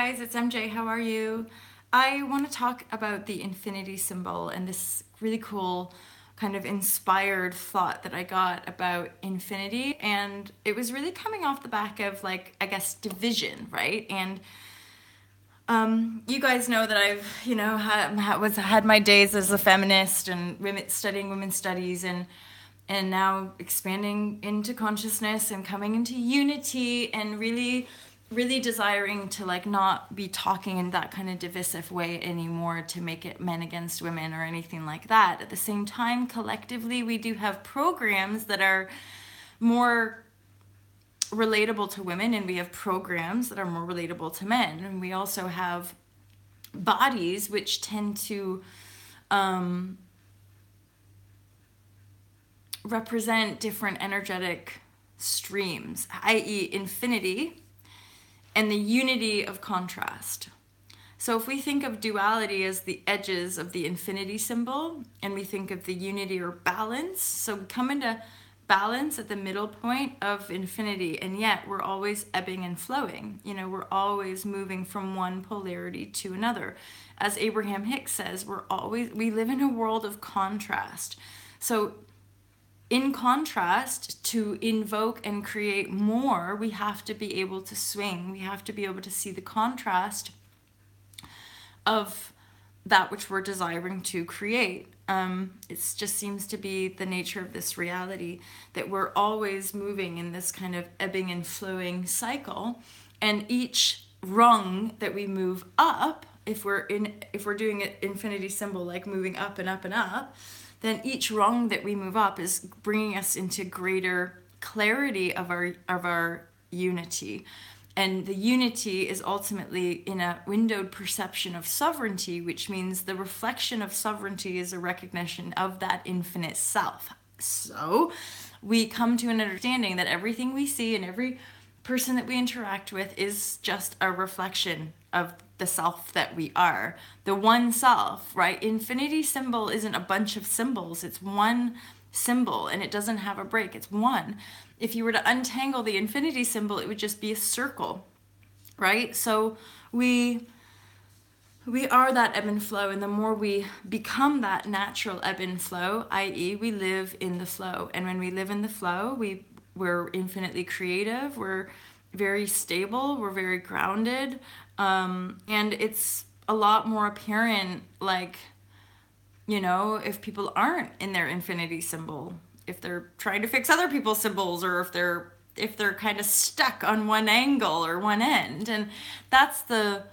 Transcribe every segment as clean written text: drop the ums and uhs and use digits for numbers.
guys, it's MJ. How are you? I want to talk about the infinity symbol and this really cool kind of inspired thought that I got about infinity. And it was really coming off the back of, like, I guess, division, right? And you guys know that I've, had my days as a feminist and studying women's studies and now expanding into consciousness and coming into unity and really desiring to, like, not be talking in that kind of divisive way anymore to make it men against women or anything like that. At the same time, collectively, we do have programs that are more relatable to women, and we have programs that are more relatable to men, and we also have bodies which tend to represent different energetic streams, i.e. infinity and the unity of contrast. So if we think of duality as the edges of the infinity symbol, and we think of the unity or balance, so we come into balance at the middle point of infinity, and yet we're always ebbing and flowing. We're always moving from one polarity to another. As Abraham Hicks says, we live in a world of contrast. So in contrast, to invoke and create more, we have to be able to swing. We have to be able to see the contrast of that which we're desiring to create. It just seems to be the nature of this reality that we're always moving in this kind of ebbing and flowing cycle, and each rung that we move up, if we're doing an infinity symbol, like moving up and up and up, then each rung that we move up is bringing us into greater clarity of our unity. And the unity is ultimately in a windowed perception of sovereignty, which means the reflection of sovereignty is a recognition of that infinite self. So we come to an understanding that everything we see and every person that we interact with is just a reflection of the self that we are, the one self, right? Infinity symbol isn't a bunch of symbols, it's one symbol, and it doesn't have a break, it's one. If you were to untangle the infinity symbol, it would just be a circle, right? So we are that ebb and flow, and the more we become that natural ebb and flow, i.e. we live in the flow. And when we live in the flow, we're infinitely creative, we're very stable, we're very grounded, and it's a lot more apparent, like, if people aren't in their infinity symbol, if they're trying to fix other people's symbols, or if they're kind of stuck on one angle or one end. And that's the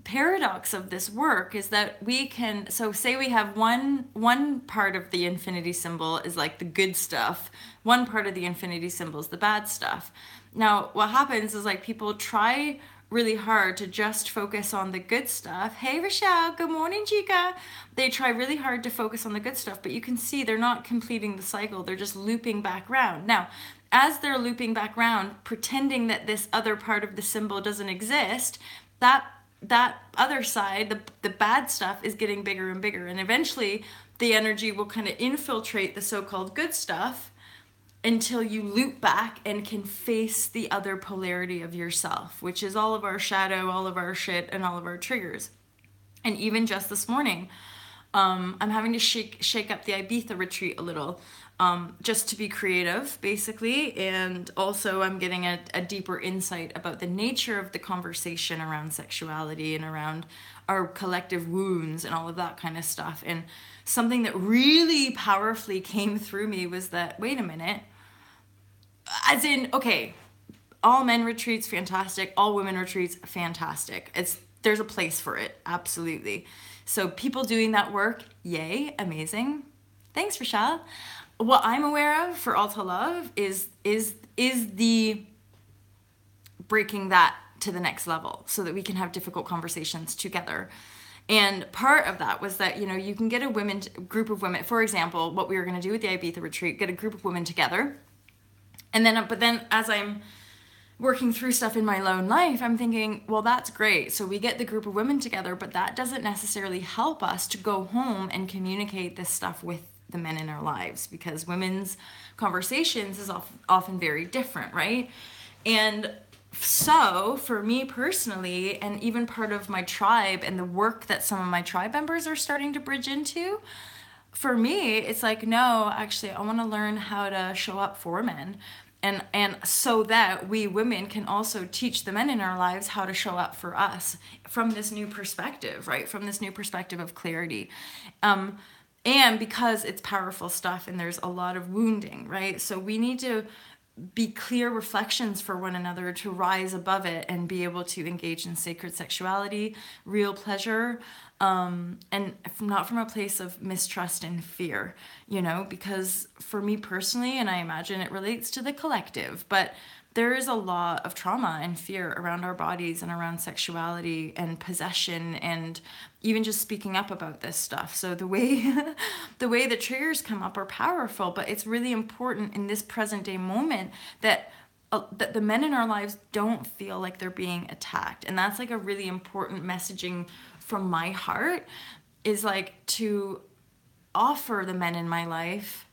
paradox of this work, is that we can, so say we have one part of the infinity symbol is like the good stuff, one part of the infinity symbol is the bad stuff. Now what happens is, like, people try really hard to just focus on the good stuff. Hey Rochelle, good morning Chica. They try really hard to focus on the good stuff, but you can see they're not completing the cycle, they're just looping back round. Now as they're looping back round, pretending that this other part of the symbol doesn't exist, that other side, the bad stuff, is getting bigger and bigger, and eventually the energy will kind of infiltrate the so-called good stuff until you loop back and can face the other polarity of yourself, which is all of our shadow, all of our shit, and all of our triggers. And even just this morning, I'm having to shake up the Ibiza retreat a little, just to be creative, basically. And also I'm getting a deeper insight about the nature of the conversation around sexuality and around our collective wounds and all of that kind of stuff. And something that really powerfully came through me was that, wait a minute, as in, okay, all men retreats, fantastic. All women retreats, fantastic. There's a place for it, absolutely. So people doing that work, yay, amazing. Thanks, Rochelle. What I'm aware of for Alta Love is the breaking that to the next level so that we can have difficult conversations together. And part of that was that, you can get a group of women, for example, what we were going to do with the Ibiza retreat, get a group of women together. And then, but then as I'm working through stuff in my own life, I'm thinking, well, that's great. So we get the group of women together, but that doesn't necessarily help us to go home and communicate this stuff with the men in our lives, because women's conversations is often very different, right? And So for me personally, and even part of my tribe and the work that some of my tribe members are starting to bridge into, for me, it's like, no, actually, I want to learn how to show up for men. And so that we women can also teach the men in our lives how to show up for us from this new perspective, right? From this new perspective of clarity. And because it's powerful stuff and there's a lot of wounding, right? So we need to be clear reflections for one another to rise above it and be able to engage in sacred sexuality, real pleasure, and not from a place of mistrust and fear, because for me personally, and I imagine it relates to the collective, but there is a lot of trauma and fear around our bodies and around sexuality and possession and even just speaking up about this stuff. So the way the triggers come up are powerful, but it's really important in this present day moment that the men in our lives don't feel like they're being attacked. And that's like a really important messaging from my heart, is like to offer the men in my life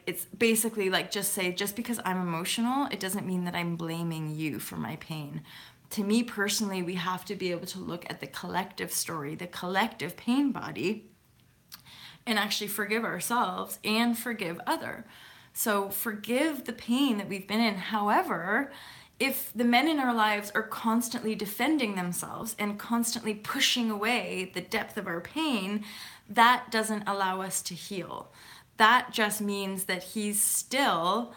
it's basically like, just say, just because I'm emotional, it doesn't mean that I'm blaming you for my pain. To me personally, we have to be able to look at the collective story, the collective pain body, and actually forgive ourselves and forgive other. So forgive the pain that we've been in. However, if the men in our lives are constantly defending themselves and constantly pushing away the depth of our pain, that doesn't allow us to heal. That just means that he's still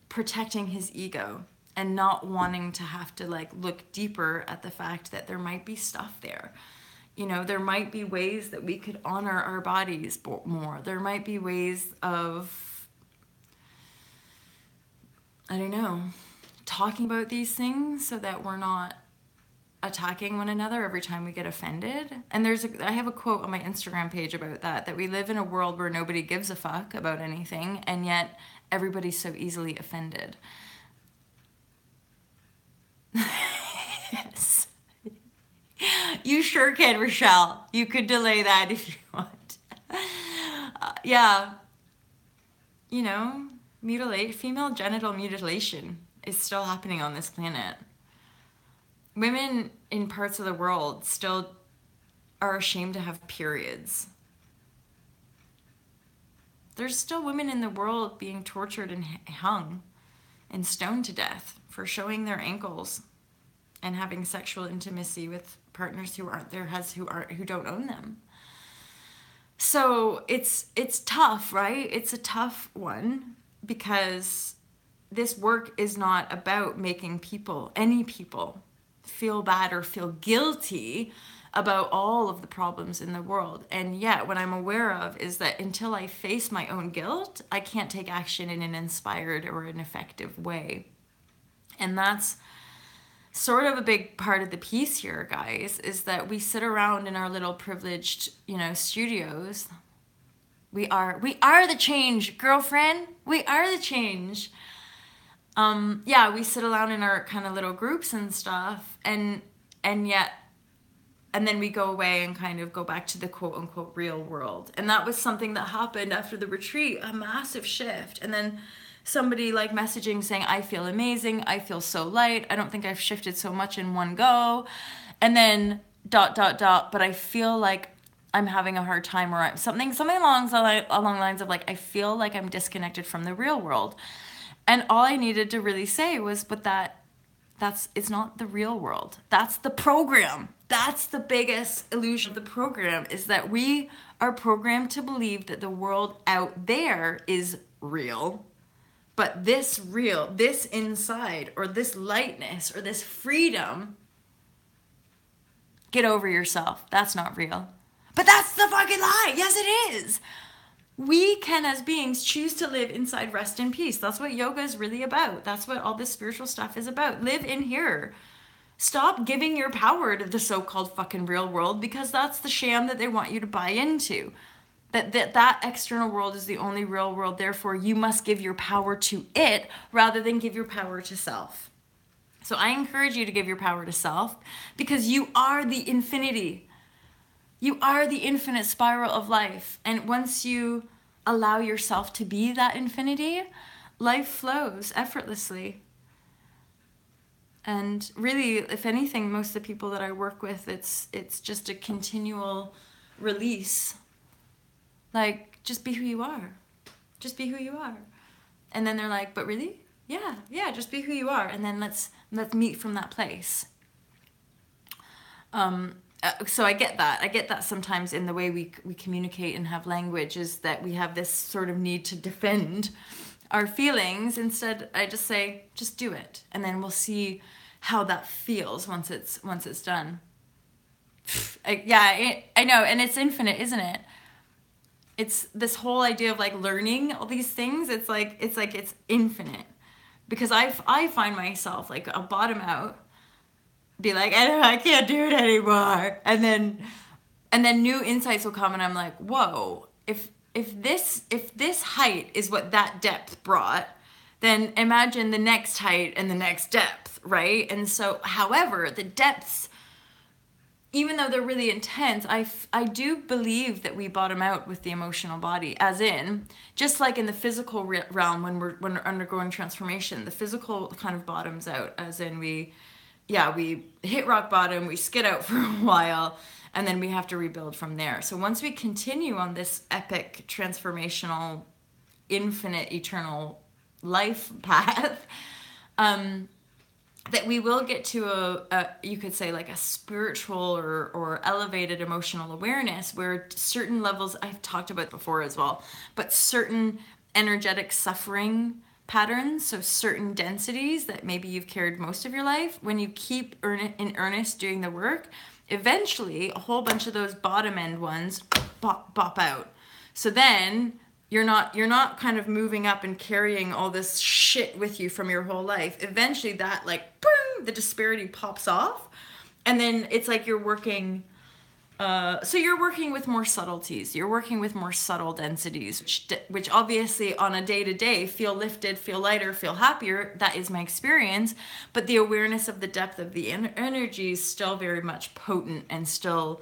protecting his ego and not wanting to have to look deeper at the fact that there might be stuff there. There might be ways that we could honor our bodies more. There might be ways of, I don't know, talking about these things so that we're not attacking one another every time we get offended. And I have a quote on my Instagram page about that we live in a world where nobody gives a fuck about anything, and yet everybody's so easily offended. Yes. You sure can, Rochelle. You could delay that if you want. Yeah. Female genital mutilation is still happening on this planet. Women in parts of the world still are ashamed to have periods. There's still women in the world being tortured and hung and stoned to death for showing their ankles and having sexual intimacy with partners who aren't their who don't own them. So it's tough, right? It's a tough one, because this work is not about making any people feel bad or feel guilty about all of the problems in the world. And yet what I'm aware of is that until I face my own guilt, I can't take action in an inspired or an effective way. And that's sort of a big part of the piece here, guys, is that we sit around in our little privileged, studios. We are the change, girlfriend. We are the change. We sit around in our kind of little groups and stuff, and then we go away and kind of go back to the quote unquote real world. And that was something that happened after the retreat, a massive shift. And then somebody messaging saying, I feel amazing, I feel so light, I don't think I've shifted so much in one go. And then ... but I feel like I'm having a hard time, or something along the lines of I feel like I'm disconnected from the real world. And all I needed to really say was, but it's not the real world. That's the program. That's the biggest illusion of the program, is that we are programmed to believe that the world out there is real. But this inside, or this lightness, or this freedom, get over yourself. That's not real. But that's the fucking lie. Yes, it is. We can, as beings, choose to live inside rest and peace. That's what yoga is really about. That's what all this spiritual stuff is about. Live in here. Stop giving your power to the so-called fucking real world, because that's the sham that they want you to buy into. That external world is the only real world. Therefore, you must give your power to it rather than give your power to self. So I encourage you to give your power to self, because you are the infinity. You are the infinite spiral of life. And once you allow yourself to be that infinity, life flows effortlessly. And really, if anything, most of the people that I work with, it's just a continual release. Like, just be who you are. Just be who you are. And then they're like, but really? Yeah, just be who you are. And then let's meet from that place. So I get that. I get that sometimes in the way we communicate and have language, is that we have this sort of need to defend our feelings. Instead, I just say, just do it. And then we'll see how that feels once it's done. I know. And it's infinite, isn't it? It's this whole idea of like learning all these things. It's infinite, because I find myself like, I'll bottom out, be like, I can't do it anymore, and then new insights will come, and I'm like, whoa, if this height is what that depth brought, then imagine the next height and the next depth, right? And so, however, the depths, even though they're really intense, I do believe that we bottom out with the emotional body, as in, just like in the physical realm, when we're undergoing transformation, the physical kind of bottoms out, as in we hit rock bottom, we skid out for a while, and then we have to rebuild from there. So once we continue on this epic, transformational, infinite, eternal life path, that we will get to a you could say like a spiritual or elevated emotional awareness, where certain levels, I've talked about before as well, but certain energetic suffering patterns, so certain densities that maybe you've carried most of your life, when you keep in earnest doing the work, eventually a whole bunch of those bottom end ones bop out. So then you're not kind of moving up and carrying all this shit with you from your whole life. Eventually that, like, boom, the disparity pops off, and then it's like you're working. So you're working with more subtleties. You're working with more subtle densities, which obviously on a day-to-day feel lifted, feel lighter, feel happier. That is my experience. But the awareness of the depth of the energy is still very much potent and still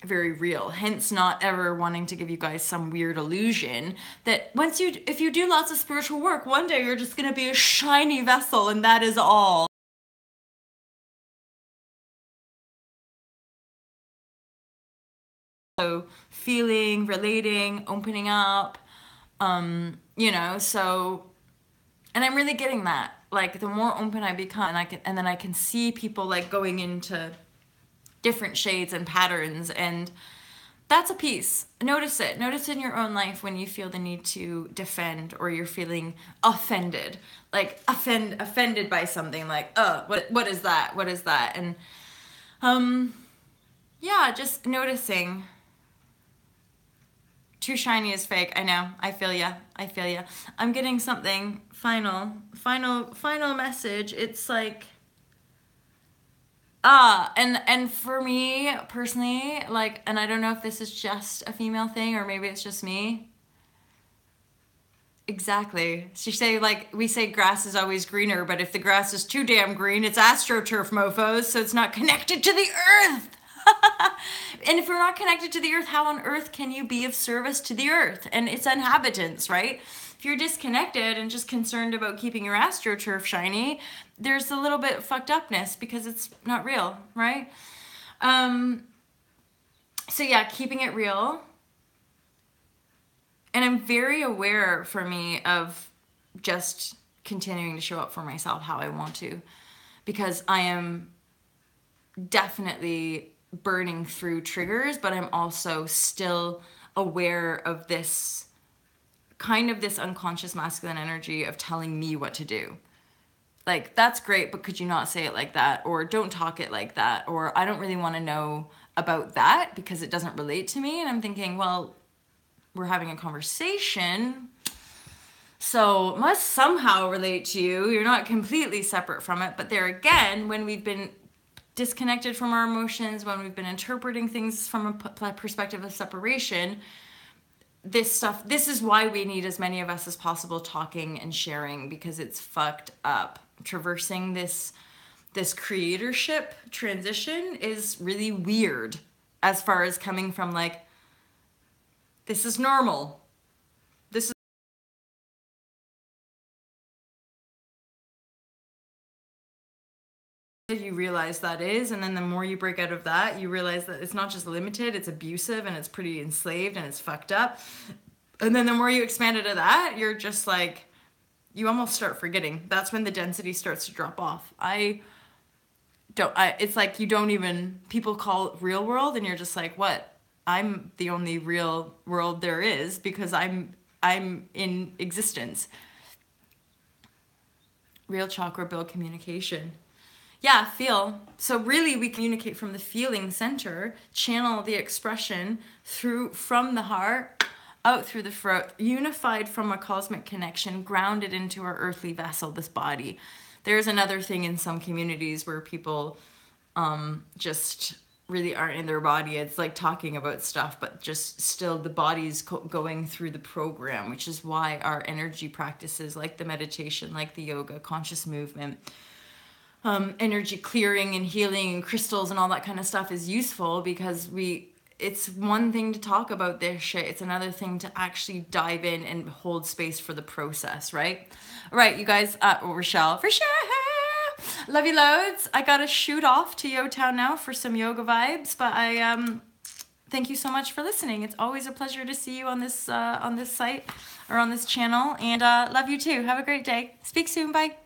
very real. Hence not ever wanting to give you guys some weird illusion that if you do lots of spiritual work, one day you're just going to be a shiny vessel and that is all. So feeling, relating, opening up, so, and I'm really getting that. Like, the more open I become, and then I can see people like going into different shades and patterns, and that's a piece. Notice it. Notice in your own life when you feel the need to defend, or you're feeling offended, like offended by something, like, what is that? What is that? And just noticing. Too shiny is fake. I know. I feel ya. I'm getting something final message. It's like, and for me personally, like, and I don't know if this is just a female thing or maybe it's just me. Exactly. She say, like, we say grass is always greener, but if the grass is too damn green, it's astroturf, mofos, so it's not connected to the earth. And if you're not connected to the earth, how on earth can you be of service to the earth and its inhabitants, right? If you're disconnected and just concerned about keeping your astroturf shiny, there's a little bit of fucked upness because it's not real, right? So yeah, keeping it real. And I'm very aware, for me, of just continuing to show up for myself how I want to, because I am definitely burning through triggers, but I'm also still aware of this kind of this unconscious masculine energy of telling me what to do. Like, that's great, but could you not say it like that? Or don't talk it like that? Or I don't really want to know about that because it doesn't relate to me. And I'm thinking, well, we're having a conversation, so it must somehow relate to you. You're not completely separate from it. But there again, when we've been disconnected from our emotions, when we've been interpreting things from a perspective of separation, this is why we need as many of us as possible talking and sharing, because it's fucked up. Traversing this creatorship transition is really weird, as far as coming from like, this is normal. you realize that is, and then the more you break out of that, you realize that it's not just limited, it's abusive and it's pretty enslaved and it's fucked up. And then the more you expand into that, you're just like, you almost start forgetting. That's when the density starts to drop off. It's like you don't even, people call it real world and you're just like, what? I'm the only real world there is because I'm in existence. Real chakra build communication. Yeah, feel. So really we communicate from the feeling center, channel the expression from the heart, out through the throat, unified from a cosmic connection, grounded into our earthly vessel, this body. There's another thing in some communities where people just really aren't in their body. It's like talking about stuff, but just still the body's going through the program, which is why our energy practices like the meditation, like the yoga, conscious movement, energy clearing and healing and crystals and all that kind of stuff is useful, because it's one thing to talk about this shit, it's another thing to actually dive in and hold space for the process, right? All right, you guys, Rochelle, for sure. Love you loads. I gotta shoot off to Yo Town now for some yoga vibes, but I thank you so much for listening. It's always a pleasure to see you on this site or on this channel, and love you too. Have a great day. Speak soon. Bye.